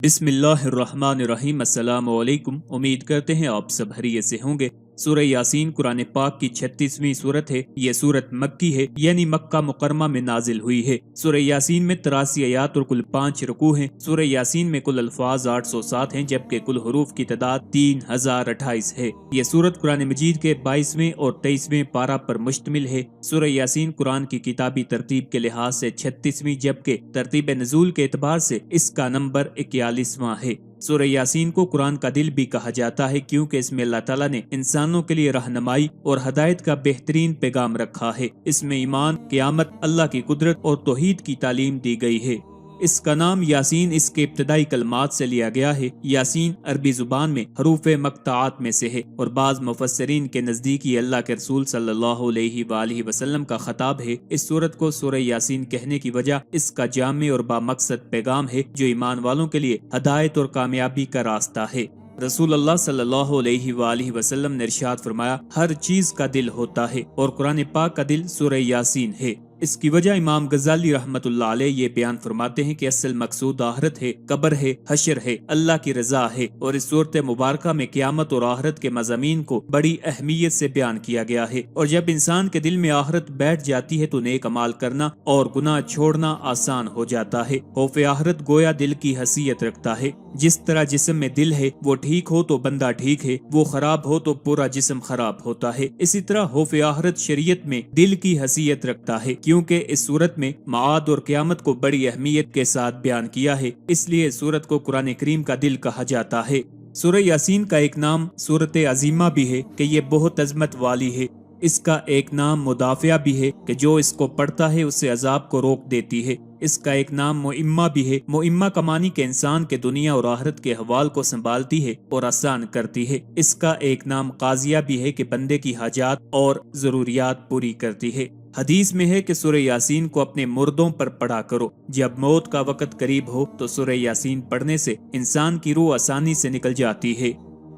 بسم اللہ الرحمن الرحیم۔ السلام علیکم۔ امید کرتے ہیں آپ سب خیریت سے ہوں گے۔ سورہ یاسین قرآن پاک کی 36ویں صورت ہے۔ یہ صورت مکی ہے، یعنی مکہ مکرمہ میں نازل ہوئی ہے۔ سورہ یاسین میں 83 آیات اور کل 5 رکوع ہیں۔ سورہ یاسین میں کل الفاظ 807 ہیں، جبکہ کل حروف کی تعداد 3028 ہے۔ یہ صورت قرآن مجید کے 22ویں اور 23ویں پارہ پر مشتمل ہے۔ سورہ یاسین قرآن کی کتابی ترتیب کے لحاظ سے 36ویں، جبکہ ترتیب نزول کے اعتبار سے اس کا نمبر 41واں ہے۔ سورہ یاسین کو قرآن کا دل بھی کہا جاتا ہے، کیونکہ اس میں اللہ تعالیٰ نے انسانوں کے لیے رہنمائی اور ہدایت کا بہترین پیغام رکھا ہے۔ اس میں ایمان، قیامت، اللہ کی قدرت اور توحید کی تعلیم دی گئی ہے۔ اس کا نام یاسین اس کے ابتدائی کلمات سے لیا گیا ہے۔ یاسین عربی زبان میں حروف مقطعات میں سے ہے، اور بعض مفسرین کے نزدیک یہ اللہ کے رسول صلی اللہ علیہ وآلہ وسلم کا خطاب ہے۔ اس سورت کو سورہ یاسین کہنے کی وجہ اس کا جامع اور بامقصد پیغام ہے، جو ایمان والوں کے لیے ہدایت اور کامیابی کا راستہ ہے۔ رسول اللہ صلی اللہ علیہ وآلہ وسلم نے ارشاد فرمایا، ہر چیز کا دل ہوتا ہے، اور قرآن پاک کا دل سورہ یاسین ہے۔ اس کی وجہ امام غزالی رحمت اللہ علیہ یہ بیان فرماتے ہیں کہ اصل مقصود آخرت ہے، قبر ہے، حشر ہے، اللہ کی رضا ہے، اور اس صورت مبارکہ میں قیامت اور آخرت کے مضامین کو بڑی اہمیت سے بیان کیا گیا ہے۔ اور جب انسان کے دل میں آخرت بیٹھ جاتی ہے تو نیک اعمال کرنا اور گناہ چھوڑنا آسان ہو جاتا ہے۔ خوف آخرت گویا دل کی حیثیت رکھتا ہے۔ جس طرح جسم میں دل ہے، وہ ٹھیک ہو تو بندہ ٹھیک ہے، وہ خراب ہو تو پورا جسم خراب ہوتا ہے، اسی طرح خوف آخرت شریعت میں دل کی حیثیت رکھتا ہے، کیونکہ اس صورت میں معاد اور قیامت کو بڑی اہمیت کے ساتھ بیان کیا ہے، اس لیے اس صورت کو قرآن کریم کا دل کہا جاتا ہے۔ سورہ یاسین کا ایک نام سورت عظیمہ بھی ہے کہ یہ بہت عظمت والی ہے۔ اس کا ایک نام مدافعہ بھی ہے کہ جو اس کو پڑھتا ہے اسے عذاب کو روک دیتی ہے۔ اس کا ایک نام معمہ بھی ہے۔ معمہ کا معنی کہ انسان کے دنیا اور آخرت کے احوال کو سنبھالتی ہے اور آسان کرتی ہے۔ اس کا ایک نام قاضیہ بھی ہے کہ بندے کی حاجات اور ضروریات پوری کرتی ہے۔ حدیث میں ہے کہ سورہ یاسین کو اپنے مردوں پر پڑھا کرو، جب موت کا وقت قریب ہو تو سورہ یاسین پڑھنے سے انسان کی روح آسانی سے نکل جاتی ہے۔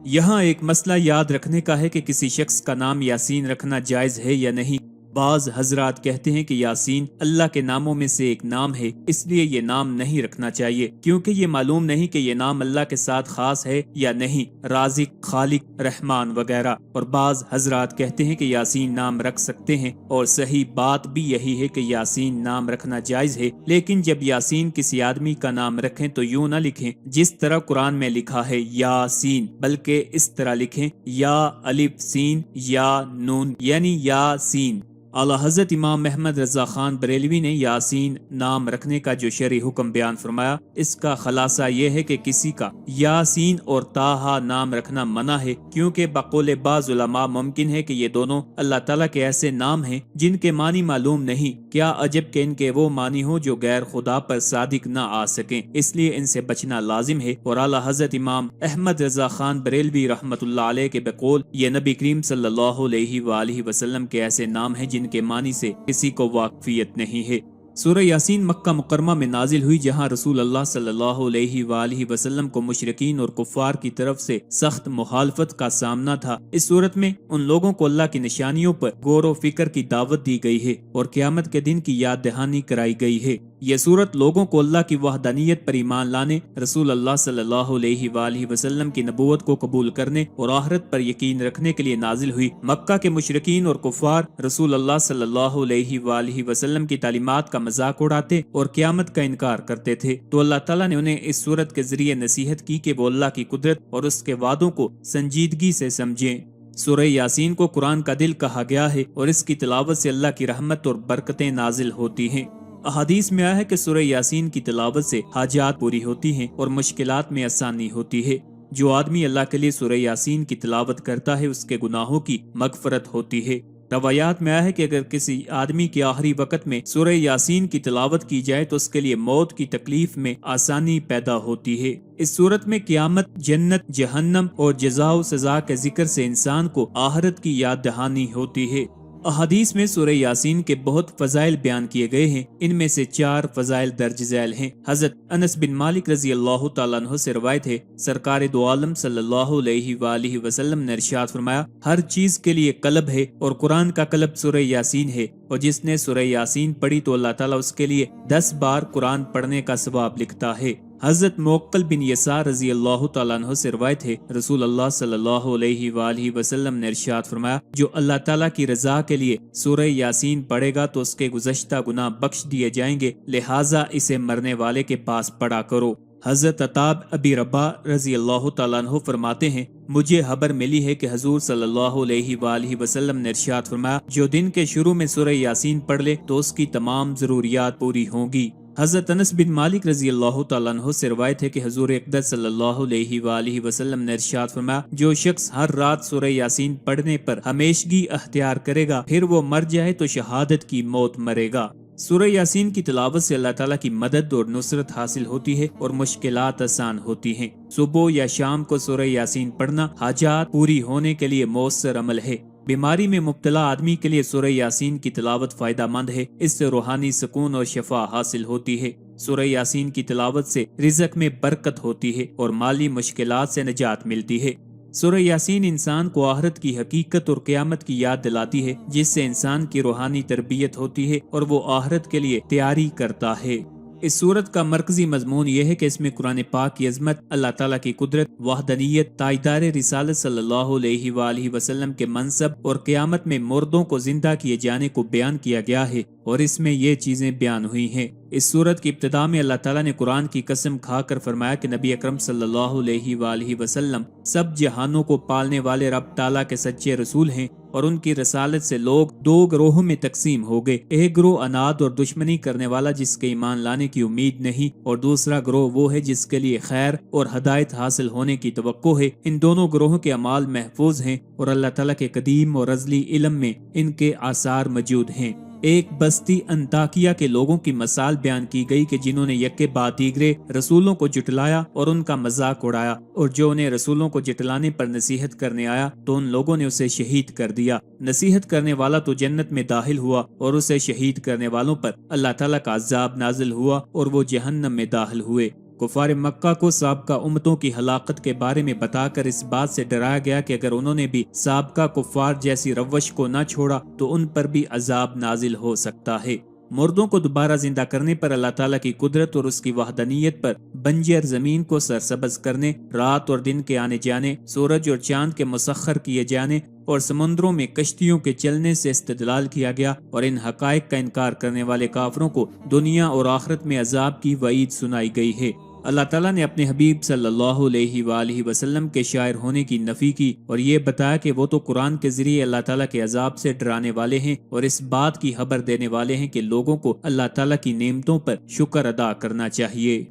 یہاں ایک مسئلہ یاد رکھنے کا ہے کہ کسی شخص کا نام یاسین رکھنا جائز ہے یا نہیں۔ بعض حضرات کہتے ہیں کہ یاسین اللہ کے ناموں میں سے ایک نام ہے، اس لیے یہ نام نہیں رکھنا چاہیے، کیونکہ یہ معلوم نہیں کہ یہ نام اللہ کے ساتھ خاص ہے یا نہیں، رازق، خالق، رحمان وغیرہ۔ اور بعض حضرات کہتے ہیں کہ یاسین نام رکھ سکتے ہیں، اور صحیح بات بھی یہی ہے کہ یاسین نام رکھنا جائز ہے، لیکن جب یاسین کسی آدمی کا نام رکھیں تو یوں نہ لکھیں جس طرح قرآن میں لکھا ہے یاسین، بلکہ اس طرح لکھیں یا الف سین یا نون، یعنی یاسین۔ اعلیٰ حضرت امام محمد رضا خان بریلوی نے یاسین نام رکھنے کا جو شرعی حکم بیان فرمایا، اس کا خلاصہ یہ ہے کہ کسی کا یاسین اور طٰہٰ نام رکھنا منع ہے، کیونکہ بقول بعض علماء ممکن ہے کہ یہ دونوں اللہ تعالیٰ کے ایسے نام ہیں جن کے معنی معلوم نہیں، کیا عجب کہ ان کے وہ معنی ہوں جو غیر خدا پر صادق نہ آ سکیں، اس لیے ان سے بچنا لازم ہے۔ اور اعلیٰ حضرت امام احمد رضا خان بریلوی رحمت اللہ علیہ کے بقول یہ نبی کریم صلی اللہ علیہ وآلہ وسلم کے ایسے نام ہیں جن کے معنی سے کسی کو واقفیت نہیں ہے۔ سورہ یاسین مکہ مکرمہ میں نازل ہوئی، جہاں رسول اللہ صلی اللہ علیہ وآلہ وسلم کو مشرکین اور کفار کی طرف سے سخت مخالفت کا سامنا تھا۔ اس صورت میں ان لوگوں کو اللہ کی نشانیوں پر غور و فکر کی دعوت دی گئی ہے اور قیامت کے دن کی یاد دہانی کرائی گئی ہے۔ یہ صورت لوگوں کو اللہ کی وحدانیت پر ایمان لانے، رسول اللہ صلی اللہ علیہ وآلہ وسلم کی نبوت کو قبول کرنے اور آخرت پر یقین رکھنے کے لیے نازل ہوئی۔ مکہ کے مشرکین اور کفار رسول اللہ صلی اللہ علیہ وآلہ وسلم کی تعلیمات کا مذاق اڑاتے اور قیامت کا انکار کرتے تھے، تو اللہ تعالیٰ نے انہیں اس صورت کے ذریعے نصیحت کی کہ وہ اللہ کی قدرت اور اس کے وعدوں کو سنجیدگی سے سمجھیں۔ سورہ یاسین کو قرآن کا دل کہا گیا ہے، اور اس کی تلاوت سے اللہ کی رحمت اور برکتیں نازل ہوتی ہیں۔ احادیث میں آیا ہے کہ سورہ یاسین کی تلاوت سے حاجات پوری ہوتی ہیں اور مشکلات میں آسانی ہوتی ہے۔ جو آدمی اللہ کے لیے سورہ یاسین کی تلاوت کرتا ہے اس کے گناہوں کی مغفرت ہوتی ہے۔ روایات میں آیا ہے کہ اگر کسی آدمی کے آخری وقت میں سورہ یاسین کی تلاوت کی جائے تو اس کے لیے موت کی تکلیف میں آسانی پیدا ہوتی ہے۔ اس صورت میں قیامت، جنت، جہنم اور جزا و سزا کے ذکر سے انسان کو آخرت کی یاد دہانی ہوتی ہے۔ احادیث میں سورہ یاسین کے بہت فضائل بیان کیے گئے ہیں، ان میں سے 4 فضائل درج ذیل ہیں۔ حضرت انس بن مالک رضی اللہ تعالیٰ عنہ سے روایت ہے، سرکار دو عالم صلی اللہ علیہ وآلہ وسلم نے ارشاد فرمایا، ہر چیز کے لیے قلب ہے اور قرآن کا قلب سورہ یاسین ہے، اور جس نے سورہ یاسین پڑھی تو اللہ تعالیٰ اس کے لیے 10 بار قرآن پڑھنے کا ثواب لکھتا ہے۔ حضرت موقل بن یسار رضی اللہ تعالیٰ عنہ سے روایت ہے، رسول اللہ صلی اللہ علیہ وآلہ وسلم نے ارشاد فرمایا، جو اللہ تعالیٰ کی رضا کے لیے سورہ یاسین پڑھے گا تو اس کے گزشتہ گناہ بخش دیے جائیں گے، لہٰذا اسے مرنے والے کے پاس پڑھا کرو۔ حضرت عطاب ابی رباح رضی اللہ تعالیٰ عنہ فرماتے ہیں، مجھے خبر ملی ہے کہ حضور صلی اللہ علیہ وآلہ وسلم نے ارشاد فرمایا، جو دن کے شروع میں سورہ یاسین پڑھ لے تو اس کی تمام ضروریات پوری ہوں گی۔ حضرت انس بن مالک رضی اللہ تعالیٰ عنہ سے روایت ہے کہ حضور اقدس صلی اللہ علیہ وآلہ وسلم نے ارشاد فرمایا، جو شخص ہر رات سورہ یاسین پڑھنے پر ہمیشگی اختیار کرے گا، پھر وہ مر جائے تو شہادت کی موت مرے گا۔ سورہ یاسین کی تلاوت سے اللہ تعالیٰ کی مدد اور نصرت حاصل ہوتی ہے اور مشکلات آسان ہوتی ہیں۔ صبح یا شام کو سورہ یاسین پڑھنا حاجات پوری ہونے کے لیے مؤثر عمل ہے۔ بیماری میں مبتلا آدمی کے لیے سورہ یاسین کی تلاوت فائدہ مند ہے، اس سے روحانی سکون اور شفا حاصل ہوتی ہے۔ سورہ یاسین کی تلاوت سے رزق میں برکت ہوتی ہے اور مالی مشکلات سے نجات ملتی ہے۔ سورہ یاسین انسان کو آخرت کی حقیقت اور قیامت کی یاد دلاتی ہے، جس سے انسان کی روحانی تربیت ہوتی ہے اور وہ آخرت کے لیے تیاری کرتا ہے۔ اس سورت کا مرکزی مضمون یہ ہے کہ اس میں قرآن پاک کی عظمت، اللہ تعالیٰ کی قدرت، وحدانیت، تاجدار رسالت صلی اللہ علیہ وآلہ وسلم کے منصب اور قیامت میں مردوں کو زندہ کیے جانے کو بیان کیا گیا ہے، اور اس میں یہ چیزیں بیان ہوئی ہیں۔ اس سورت کی ابتدا میں اللہ تعالیٰ نے قرآن کی قسم کھا کر فرمایا کہ نبی اکرم صلی اللہ علیہ وآلہ وسلم سب جہانوں کو پالنے والے رب تعالیٰ کے سچے رسول ہیں، اور ان کی رسالت سے لوگ دو گروہوں میں تقسیم ہو گئے، ایک گروہ اناد اور دشمنی کرنے والا جس کے ایمان لانے کی امید نہیں، اور دوسرا گروہ وہ ہے جس کے لیے خیر اور ہدایت حاصل ہونے کی توقع ہے۔ ان دونوں گروہوں کے اعمال محفوظ ہیں اور اللہ تعالیٰ کے قدیم اور ازلی علم میں ان کے آثار موجود ہیں۔ ایک بستی انطاکیہ کے لوگوں کی مثال بیان کی گئی کہ جنہوں نے یکے بعد دیگرے رسولوں کو جھٹلایا اور ان کا مذاق اڑایا، اور جو انہیں رسولوں کو جھٹلانے پر نصیحت کرنے آیا تو ان لوگوں نے اسے شہید کر دیا۔ نصیحت کرنے والا تو جنت میں داخل ہوا اور اسے شہید کرنے والوں پر اللہ تعالیٰ کا عذاب نازل ہوا اور وہ جہنم میں داخل ہوئے۔ کفار مکہ کو سابقہ امتوں کی ہلاکت کے بارے میں بتا کر اس بات سے ڈرایا گیا کہ اگر انہوں نے بھی سابقہ کفار جیسی روش کو نہ چھوڑا تو ان پر بھی عذاب نازل ہو سکتا ہے۔ مردوں کو دوبارہ زندہ کرنے پر اللہ تعالیٰ کی قدرت اور اس کی وحدانیت پر، بنجر زمین کو سرسبز کرنے، رات اور دن کے آنے جانے، سورج اور چاند کے مسخر کیے جانے اور سمندروں میں کشتیوں کے چلنے سے استدلال کیا گیا، اور ان حقائق کا انکار کرنے والے کافروں کو دنیا اور آخرت میں عذاب کی وعید سنائی گئی ہے۔ اللہ تعالیٰ نے اپنے حبیب صلی اللہ علیہ وآلہ وسلم کے شاعر ہونے کی نفی کی اور یہ بتایا کہ وہ تو قرآن کے ذریعے اللہ تعالیٰ کے عذاب سے ڈرانے والے ہیں اور اس بات کی خبر دینے والے ہیں کہ لوگوں کو اللہ تعالیٰ کی نعمتوں پر شکر ادا کرنا چاہیے۔